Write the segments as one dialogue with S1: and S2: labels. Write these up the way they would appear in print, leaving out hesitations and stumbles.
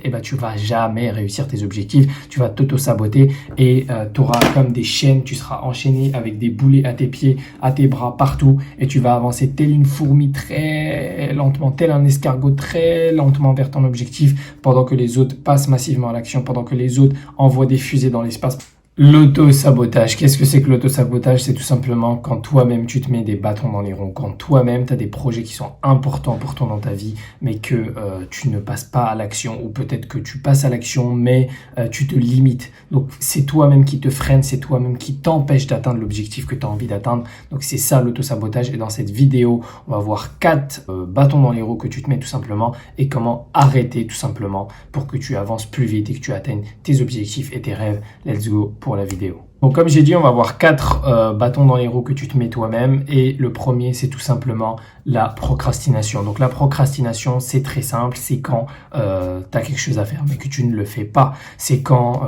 S1: et ben tu vas jamais réussir tes objectifs, tu vas t'auto-saboter et tu auras comme des chaînes, tu seras enchaîné avec des boulets à tes pieds, à tes bras, partout et tu vas avancer telle une fourmi très lentement, tel un escargot très lentement vers ton objectif pendant que les autres passent massivement à l'action, pendant que les autres envoient des fusées dans l'espace. L'auto-sabotage. Qu'est-ce que c'est que l'auto-sabotage? C'est tout simplement quand toi-même tu te mets des bâtons dans les roues, quand toi-même tu as des projets qui sont importants pour toi dans ta vie, mais que tu ne passes pas à l'action, ou peut-être que tu passes à l'action, mais tu te limites. Donc c'est toi-même qui te freine, c'est toi-même qui t'empêche d'atteindre l'objectif que tu as envie d'atteindre. Donc c'est ça l'auto-sabotage. Et dans cette vidéo, on va voir 4 bâtons dans les roues que tu te mets tout simplement et comment arrêter tout simplement pour que tu avances plus vite et que tu atteignes tes objectifs et tes rêves. Let's go pour la vidéo. Donc comme j'ai dit, on va voir 4 bâtons dans les roues que tu te mets toi-même et le premier c'est tout simplement la procrastination. Donc la procrastination c'est très simple, c'est quand tu as quelque chose à faire mais que tu ne le fais pas. C'est quand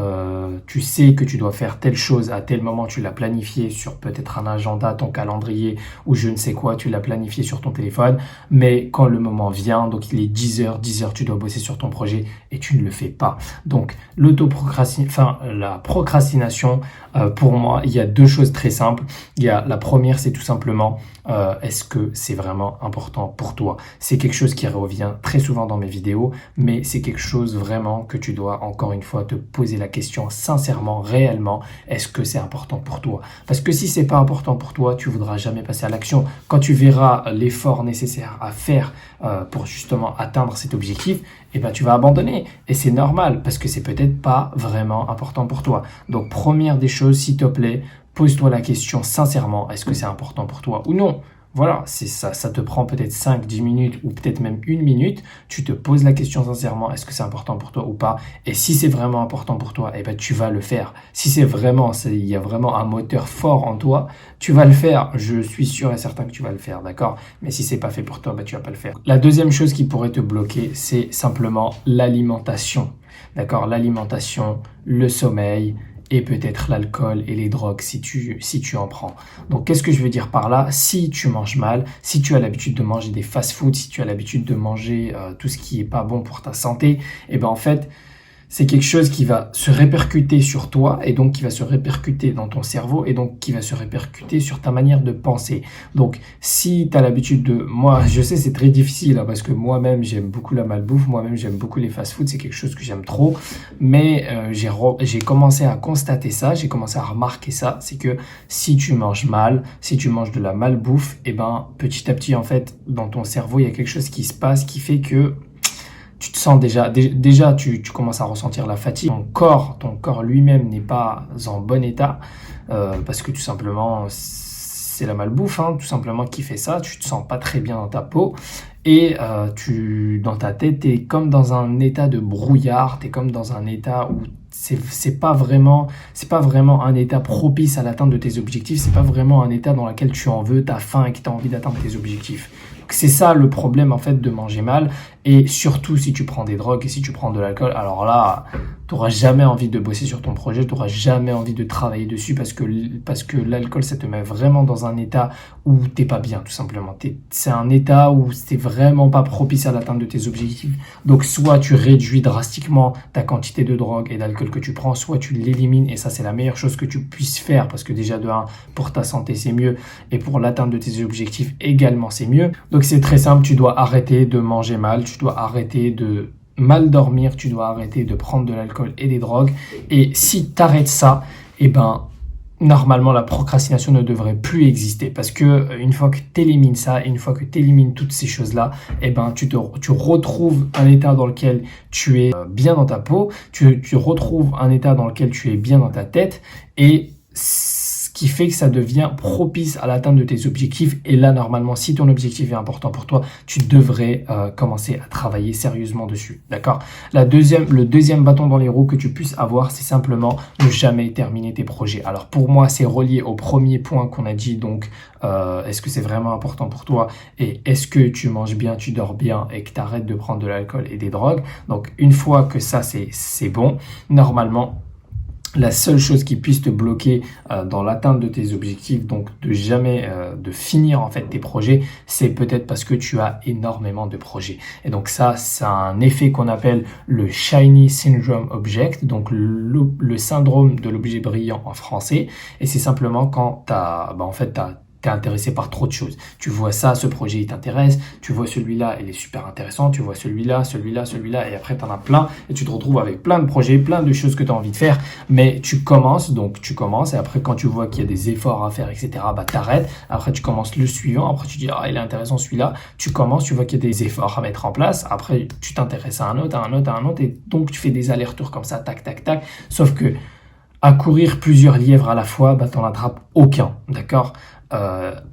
S1: tu sais que tu dois faire telle chose à tel moment, tu l'as planifié sur peut-être un agenda, ton calendrier ou je ne sais quoi, tu l'as planifié sur ton téléphone, mais quand le moment vient, donc il est 10h, tu dois bosser sur ton projet et tu ne le fais pas. Donc la procrastination, pour moi, il y a 2 choses très simples. La première, c'est tout simplement, est-ce que c'est vraiment important pour toi? C'est quelque chose qui revient très souvent dans mes vidéos, mais c'est quelque chose vraiment que tu dois, encore une fois, te poser la question sincèrement, réellement, est-ce que c'est important pour toi? Parce que si c'est pas important pour toi, tu voudras jamais passer à l'action. Quand tu verras l'effort nécessaire à faire pour justement atteindre cet objectif, eh ben, tu vas abandonner. Et c'est normal parce que c'est peut-être pas vraiment important pour toi. Donc, première des choses, s'il te plaît, pose-toi la question sincèrement, est-ce que c'est important pour toi ou non? Voilà, c'est ça, ça te prend peut-être 5-10 minutes ou peut-être même 1 minute. Tu te poses la question sincèrement, est-ce que c'est important pour toi ou pas? Et si c'est vraiment important pour toi, eh ben, tu vas le faire. Si il y a vraiment un moteur fort en toi, tu vas le faire. Je suis sûr et certain que tu vas le faire, d'accord? Mais si c'est pas fait pour toi, ben, tu vas pas le faire. La deuxième chose qui pourrait te bloquer, c'est simplement l'alimentation. D'accord? L'alimentation, le sommeil, et peut-être l'alcool et les drogues si tu en prends. Donc qu'est-ce que je veux dire par là? Si tu manges mal, si tu as l'habitude de manger des fast-foods, si tu as l'habitude de manger tout ce qui est pas bon pour ta santé, et ben en fait, c'est quelque chose qui va se répercuter sur toi et donc qui va se répercuter dans ton cerveau et donc qui va se répercuter sur ta manière de penser. Donc, si tu as l'habitude moi, je sais, c'est très difficile hein, parce que moi-même, j'aime beaucoup la malbouffe, moi-même, j'aime beaucoup les fast-foods, c'est quelque chose que j'aime trop. Mais j'ai commencé à constater ça, j'ai commencé à remarquer ça, c'est que si tu manges mal, si tu manges de la malbouffe, et ben petit à petit, en fait, dans ton cerveau, il y a quelque chose qui se passe qui fait que tu te sens déjà tu commences à ressentir la fatigue. Ton corps lui-même n'est pas en bon état parce que tout simplement, c'est la malbouffe, hein, tout simplement qui fait ça. Tu te sens pas très bien dans ta peau et dans ta tête, tu es comme dans un état de brouillard, tu es comme dans un état où c'est pas vraiment un état propice à l'atteinte de tes objectifs, c'est pas vraiment un état dans lequel tu en veux, tu as faim et que tu as envie d'atteindre tes objectifs. C'est ça le problème en fait de manger mal, et surtout si tu prends des drogues et si tu prends de l'alcool, alors là tu n'auras jamais envie de bosser sur ton projet, tu n'auras jamais envie de travailler dessus parce que l'alcool ça te met vraiment dans un état où t'es pas bien tout simplement. C'est un état où c'est vraiment pas propice à l'atteinte de tes objectifs. Donc soit tu réduis drastiquement ta quantité de drogue et d'alcool que tu prends, soit tu l'élimines, et ça c'est la meilleure chose que tu puisses faire parce que déjà de 1 pour ta santé c'est mieux et pour l'atteinte de tes objectifs également c'est mieux. Donc c'est très simple, tu dois arrêter de manger mal, tu dois arrêter de mal dormir, tu dois arrêter de prendre de l'alcool et des drogues. Et si tu arrêtes ça, eh ben normalement la procrastination ne devrait plus exister parce que une fois que tu élimines ça, une fois que tu élimines toutes ces choses-là, eh ben tu retrouves un état dans lequel tu es bien dans ta peau, tu retrouves un état dans lequel tu es bien dans ta tête, et qui fait que ça devient propice à l'atteinte de tes objectifs. Et là, normalement, si ton objectif est important pour toi, tu devrais commencer à travailler sérieusement dessus. D'accord? Le deuxième bâton dans les roues que tu puisses avoir, c'est simplement ne jamais terminer tes projets. Alors pour moi, c'est relié au premier point qu'on a dit. Donc, est-ce que c'est vraiment important pour toi? Et est-ce que tu manges bien, tu dors bien et que tu arrêtes de prendre de l'alcool et des drogues? Donc, une fois que ça, c'est bon, normalement, La seule chose qui puisse te bloquer dans l'atteinte de tes objectifs, donc de jamais de finir en fait tes projets, c'est peut-être parce que tu as énormément de projets. Et donc ça, c'est un effet qu'on appelle le Shiny Syndrome Object, donc le syndrome de l'objet brillant en français. Et c'est simplement quand t'es intéressé par trop de choses. Tu vois ça, ce projet il t'intéresse, tu vois celui-là, il est super intéressant, tu vois celui-là, et après tu en as plein, et tu te retrouves avec plein de projets, plein de choses que tu as envie de faire, mais tu commences, et après quand tu vois qu'il y a des efforts à faire, etc., bah t'arrêtes, après tu commences le suivant, après tu dis, ah il est intéressant celui-là, tu commences, tu vois qu'il y a des efforts à mettre en place, après tu t'intéresses à un autre, et donc tu fais des allers-retours comme ça, tac, tac, tac, sauf que à courir plusieurs lièvres à la fois, bah t'en attrapes aucun, d'accord?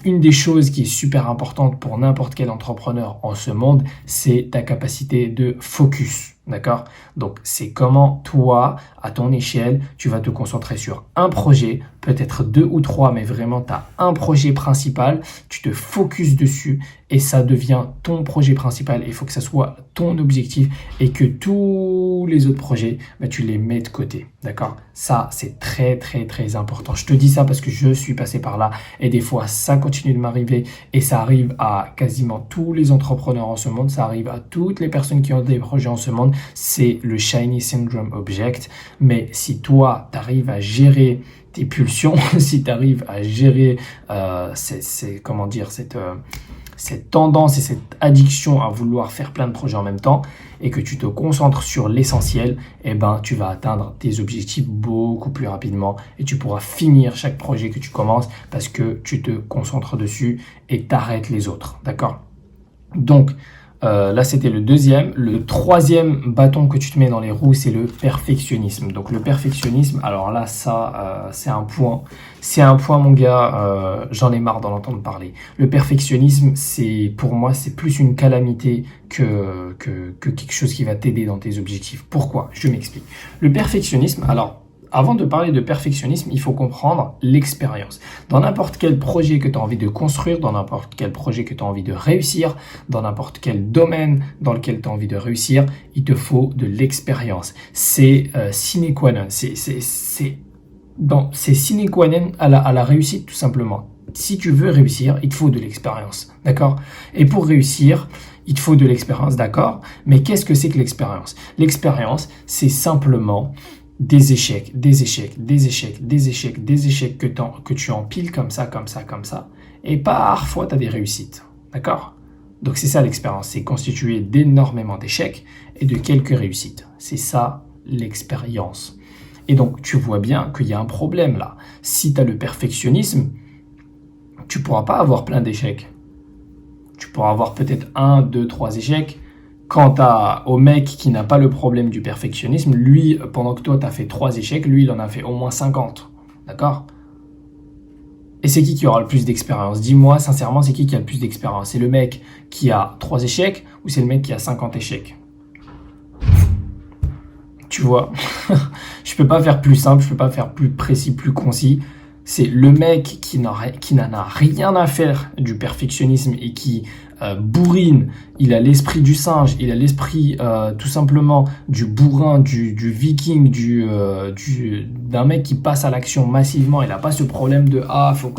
S1: Une des choses qui est super importante pour n'importe quel entrepreneur en ce monde, c'est ta capacité de focus. D'accord? Donc, c'est comment toi, à ton échelle, tu vas te concentrer sur un projet, peut-être 2 ou 3, mais vraiment, tu as un projet principal, tu te focuses dessus et ça devient ton projet principal. Il faut que ça soit ton objectif et que tous les autres projets, bah, tu les mets de côté. D'accord? Ça, c'est très, très, très important. Je te dis ça parce que je suis passé par là et des fois, ça continue de m'arriver et ça arrive à quasiment tous les entrepreneurs en ce monde, ça arrive à toutes les personnes qui ont des projets en ce monde. C'est le Shiny Syndrome Object. Mais si toi, tu arrives à gérer tes pulsions, si tu arrives à gérer cette tendance et cette addiction à vouloir faire plein de projets en même temps et que tu te concentres sur l'essentiel, eh ben, tu vas atteindre tes objectifs beaucoup plus rapidement et tu pourras finir chaque projet que tu commences parce que tu te concentres dessus et t'arrêtes les autres. D'accord? Donc, là, c'était le deuxième. Le troisième bâton que tu te mets dans les roues, c'est le perfectionnisme. Donc, le perfectionnisme, alors là, ça, c'est un point. C'est un point, mon gars, j'en ai marre d'en entendre parler. Le perfectionnisme, pour moi, c'est plus une calamité que quelque chose qui va t'aider dans tes objectifs. Pourquoi? Je m'explique. Le perfectionnisme, alors, avant de parler de perfectionnisme, il faut comprendre l'expérience. Dans n'importe quel projet que tu as envie de construire, dans n'importe quel projet que tu as envie de réussir, dans n'importe quel domaine dans lequel tu as envie de réussir, il te faut de l'expérience. C'est sine qua non. C'est sine qua non à la réussite, tout simplement. Si tu veux réussir, il te faut de l'expérience. D'accord? Et pour réussir, il te faut de l'expérience, d'accord? Mais qu'est-ce que c'est que l'expérience? L'expérience, c'est simplement des échecs que tu empiles comme ça. Et parfois, tu as des réussites. D'accord? Donc, c'est ça l'expérience. C'est constitué d'énormément d'échecs et de quelques réussites. C'est ça l'expérience. Et donc, tu vois bien qu'il y a un problème là. Si tu as le perfectionnisme, tu ne pourras pas avoir plein d'échecs. Tu pourras avoir peut-être 1, 2, 3 échecs. Quant au mec qui n'a pas le problème du perfectionnisme, lui, pendant que toi, tu as fait 3 échecs, lui, il en a fait au moins 50. D'accord? Et c'est qui aura le plus d'expérience? Dis-moi, sincèrement, c'est qui a le plus d'expérience? C'est le mec qui a 3 échecs ou c'est le mec qui a 50 échecs? Tu vois, je peux pas faire plus simple, je peux pas faire plus précis, plus concis. C'est le mec qui n'en a rien à faire du perfectionnisme et qui bourrine. Il a l'esprit du singe, il a l'esprit tout simplement du bourrin, du viking, d'un mec qui passe à l'action massivement. Il n'a pas ce problème de faut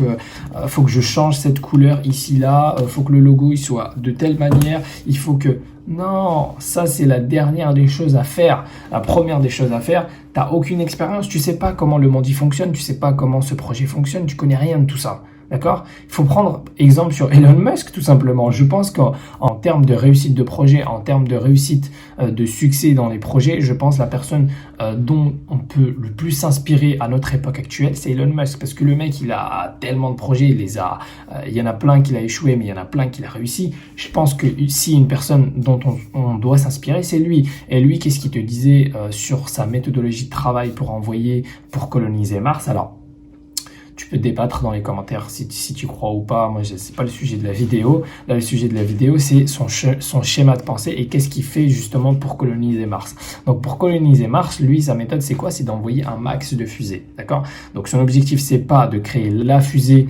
S1: que je change cette couleur ici là, faut que le logo il soit de telle manière, il faut que... Non, ça c'est la dernière des choses à faire. La première des choses à faire, t'as aucune expérience, tu sais pas comment le monde y fonctionne, tu sais pas comment ce projet fonctionne, tu connais rien de tout ça. D'accord? Il faut prendre exemple sur Elon Musk tout simplement. Je pense qu'en termes de réussite de projet, en termes de réussite de succès dans les projets, je pense la personne dont on peut le plus s'inspirer à notre époque actuelle, c'est Elon Musk. Parce que le mec, il a tellement de projets, il y en a plein qu'il a échoué, mais il y en a plein qu'il a réussi. Je pense que si une personne dont on doit s'inspirer, c'est lui. Et lui, qu'est-ce qu'il te disait sur sa méthodologie de travail pour coloniser Mars? Alors, tu peux débattre dans les commentaires si tu crois ou pas. Moi, c'est pas le sujet de la vidéo. Là, le sujet de la vidéo, c'est son schéma de pensée et qu'est-ce qu'il fait justement pour coloniser Mars. Donc, pour coloniser Mars, lui, sa méthode, c'est quoi? C'est d'envoyer un max de fusées. D'accord? Donc, son objectif, c'est pas de créer la fusée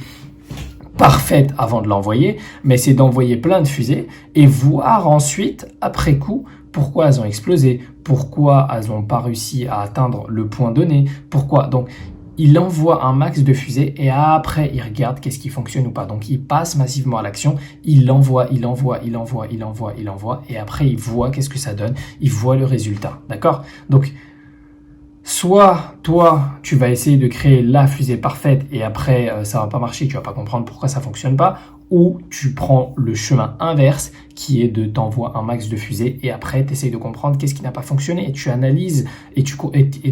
S1: parfaite avant de l'envoyer, mais c'est d'envoyer plein de fusées et voir ensuite, après coup, pourquoi elles ont explosé, pourquoi elles n'ont pas réussi à atteindre le point donné, pourquoi. Donc, il envoie un max de fusées et après, il regarde qu'est-ce qui fonctionne ou pas. Donc, il passe massivement à l'action, il envoie et après, il voit qu'est-ce que ça donne, il voit le résultat, d'accord? Donc, soit toi, tu vas essayer de créer la fusée parfaite et après, ça va pas marcher, tu vas pas comprendre pourquoi ça fonctionne pas, ou tu prends le chemin inverse qui est de t'envoyer un max de fusées et après, tu essayes de comprendre qu'est-ce qui n'a pas fonctionné. Tu analyses et tu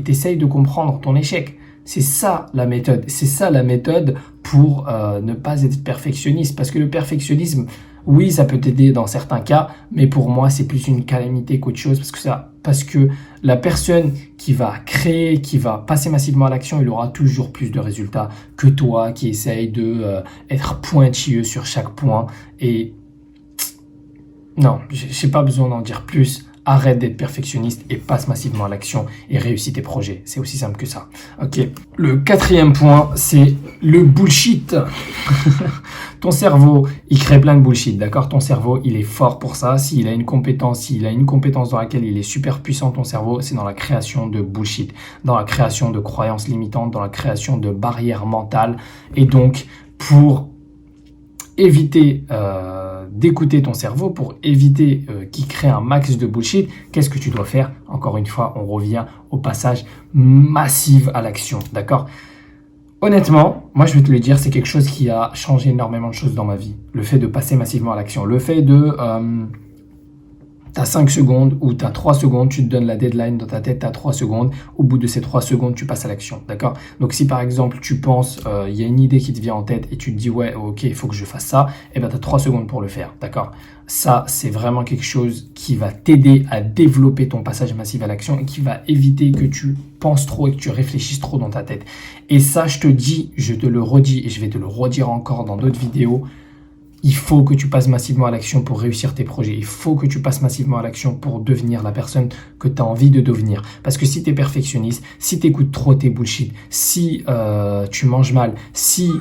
S1: essayes de comprendre ton échec. C'est ça la méthode. C'est ça la méthode pour ne pas être perfectionniste. Parce que le perfectionnisme, oui, ça peut t'aider dans certains cas, mais pour moi, c'est plus une calamité qu'autre chose. Parce que la personne qui va créer, qui va passer massivement à l'action, il aura toujours plus de résultats que toi qui essaye de être pointilleux sur chaque point. Et non, j'ai pas besoin d'en dire plus. Arrête d'être perfectionniste et passe massivement à l'action et réussis tes projets. C'est aussi simple que ça. Ok. Le 4e point, c'est le bullshit. Ton cerveau, il crée plein de bullshit, d'accord? Ton cerveau, il est fort pour ça. S'il a une compétence dans laquelle il est super puissant, ton cerveau, c'est dans la création de bullshit, dans la création de croyances limitantes, dans la création de barrières mentales. Et donc, pour éviter d'écouter ton cerveau, pour éviter qu'il crée un max de bullshit, qu'est-ce que tu dois faire? Encore une fois, on revient au passage massif à l'action, d'accord? Honnêtement, moi je vais te le dire, c'est quelque chose qui a changé énormément de choses dans ma vie. Le fait de passer massivement à l'action, le fait de... tu as 5 secondes ou tu as 3 secondes, tu te donnes la deadline dans ta tête, tu as 3 secondes. Au bout de ces 3 secondes, tu passes à l'action, d'accord? Donc si par exemple tu penses, il y a une idée qui te vient en tête et tu te dis ouais, ok, il faut que je fasse ça, et ben tu as 3 secondes pour le faire, d'accord? Ça, c'est vraiment quelque chose qui va t'aider à développer ton passage massif à l'action et qui va éviter que tu penses trop et que tu réfléchisses trop dans ta tête. Et ça, je te dis, je te le redis et je vais te le redire encore dans d'autres vidéos. Il faut que tu passes massivement à l'action pour réussir tes projets. Il faut que tu passes massivement à l'action pour devenir la personne que tu as envie de devenir. Parce que si tu es perfectionniste, si tu écoutes trop tes bullshit, si tu manges mal, si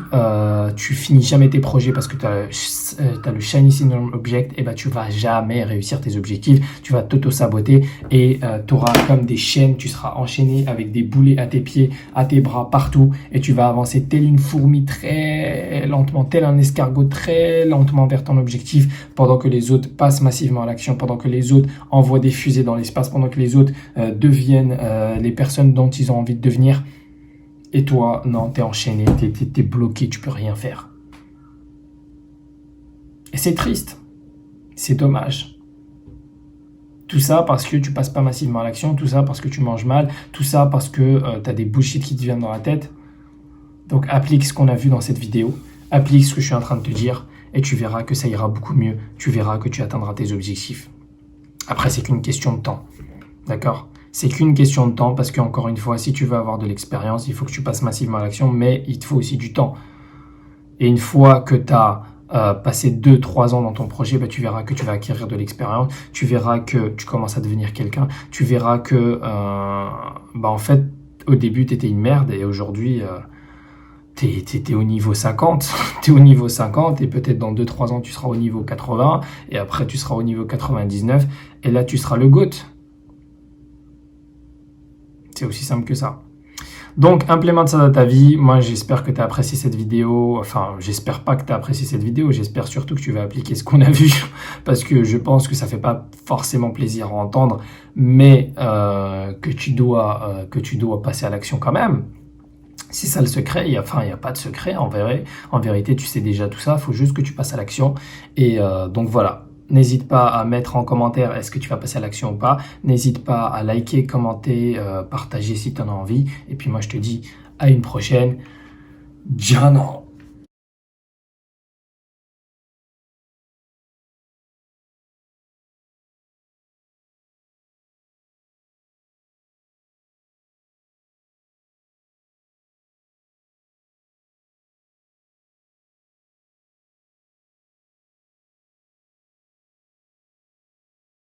S1: tu finis jamais tes projets parce que tu as le shiny syndrome object, et ben tu vas jamais réussir tes objectifs. Tu vas t'auto-saboter et tu auras comme des chaînes, tu seras enchaîné avec des boulets à tes pieds, à tes bras, partout. Et tu vas avancer telle une fourmi très lentement, tel un escargot très lentement vers ton objectif, pendant que les autres passent massivement à l'action, pendant que les autres envoient des fusées dans l'espace, pendant que les autres deviennent les personnes dont ils ont envie de devenir. Et toi, non, t'es enchaîné, t'es bloqué, tu peux rien faire. Et c'est triste, c'est dommage. Tout ça parce que tu passes pas massivement à l'action, tout ça parce que tu manges mal, tout ça parce que t'as des bullshit qui te viennent dans la tête. Donc applique ce qu'on a vu dans cette vidéo, applique ce que je suis en train de te dire, et tu verras que ça ira beaucoup mieux. Tu verras que tu atteindras tes objectifs. Après, c'est qu'une question de temps. D'accord? C'est qu'une question de temps parce qu'encore une fois, si tu veux avoir de l'expérience, il faut que tu passes massivement à l'action, mais il te faut aussi du temps. Et une fois que tu as passé 2-3 ans dans ton projet, bah, tu verras que tu vas acquérir de l'expérience. Tu verras que tu commences à devenir quelqu'un. Tu verras que, en fait, au début, tu étais une merde et aujourd'hui... T'es au niveau 50, t'es au niveau 50 et peut-être dans 2-3 ans tu seras au niveau 80 et après tu seras au niveau 99 et là tu seras le GOAT. C'est aussi simple que ça. Donc implémente ça dans ta vie. Moi j'espère que tu as apprécié cette vidéo. Enfin j'espère pas que tu as apprécié cette vidéo. J'espère surtout que tu vas appliquer ce qu'on a vu parce que je pense que ça fait pas forcément plaisir à entendre mais que tu dois passer à l'action quand même. C'est ça le secret, il n'y a pas de secret en vérité, tu sais déjà tout ça, il faut juste que tu passes à l'action. Et donc voilà, n'hésite pas à mettre en commentaire est-ce que tu vas passer à l'action ou pas. N'hésite pas à liker, commenter, partager si tu en as envie. Et puis moi je te dis à une prochaine. Ciao.